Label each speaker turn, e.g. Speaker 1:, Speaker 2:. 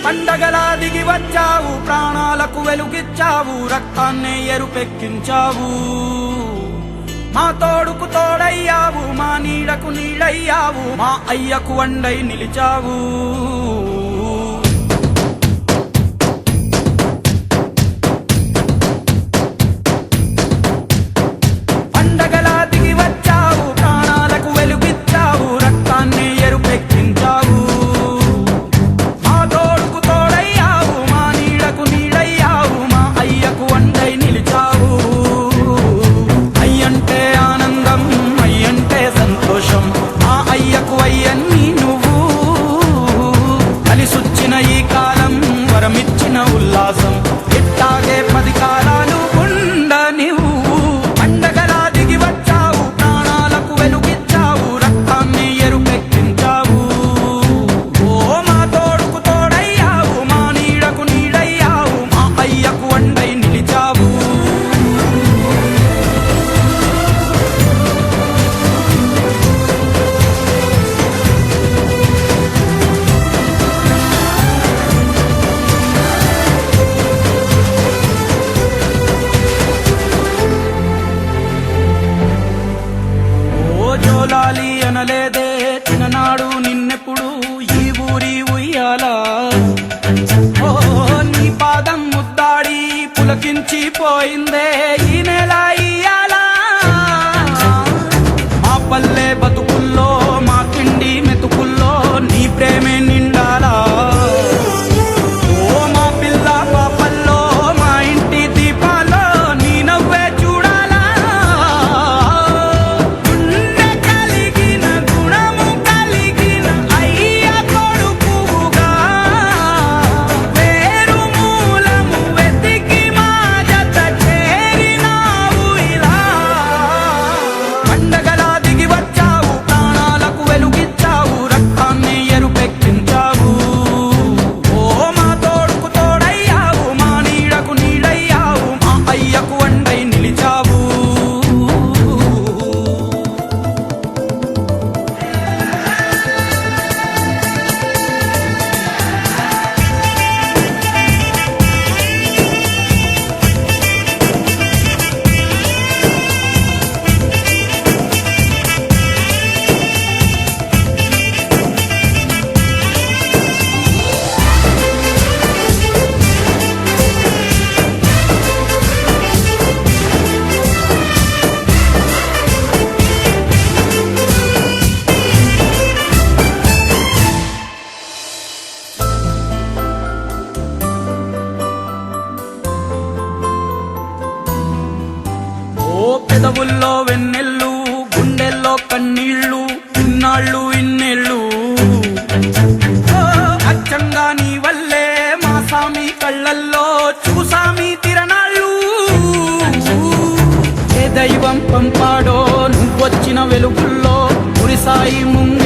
Speaker 1: పండగలా దిగి వచ్చావు, ప్రాణాలకు వెలుగిచ్చావు, రక్తాన్నే ఎరుపెక్కించావు. మా తోడుకు తోడయ్యావు, మా నీడకు నీడయ్యావు, మా అయ్యకు వండై నిలిచావు. పండగలా దిగి వచ్చావు, ప్రాణాలకు వెలుగిచ్చావు, రక్తాన్నే ఎరుపెక్కించావు. మా తోడుకు తోడయ్యావు, మా నీడకు నీడయ్యావు, మా అయ్యకు వండై నిలిచావు. అయ్యంటే ఆనందం, అయ్యంటే సంతోషం, మా అయ్యకు అయ్యన్ని నువ్వు. కలిసొచ్చిన ఈ కాలం వరమిచ్చిన ఉల్లాసం, ఇట్టాగే 10 కాలాలు ఉండనివ్వు. పండగలా దిగి వచ్చావు, ప్రాణాలకు వెలుగిచ్చావు, రక్తాన్ని ఎరుపెక్కించావు. ఓ మా తోడుకు తోడయ్యావు, మా నీడకు నీడయ్యావు, మా అయ్యకు వండై నిలిచావు. జోలాలి అనలేదే చిన్ననాడు నిన్నెప్పుడు ఈ ఊరి ఉయ్యాలా. ఓ నీ పాదం ముద్దాడి పులకించి పోయిందే ఈ నెల ఇయ్యాలా. మా పల్లె బతుకుల్లో, మా కిండి మెతుకుల్లో నీ ప్రేమే నిండాలా. ఓ మా పిల్ల పాపల్లో, మా ఇంటి దీపాల్లో నీ నవ్వే చూడాలా. గుండె కలిగిన గుణము కలిగిన అయ్య కొడుకుగా, వేరు మూలము వెతికి మా జత చేరినావు ఇలా. పండగలా దిగి వచ్చావు, ప్రాణాలకు వెలుగిచ్చావు, రక్తాన్ని ఎరుపెక్కించావు. ఓ మా తోడుకు తోడయ్యావు, మా నీడకు నీడయ్యావు, మా అయ్యకు వండై నిలిచావు. ఓ పెదవుల్లో వెన్నెల్లు, గుండెల్లో కన్నీళ్ళు, ఇన్నాళ్ళు ఇన్నేళ్ళు. ఓ అచ్చంగా నీ వల్లే మా సామి కళ్ళల్లో చూసామి తిరణాళ్ళు. ఏ దైవం పంపాడో నువ్వొచ్చిన వెలుగుల్లో, మురిసాయి ముంగు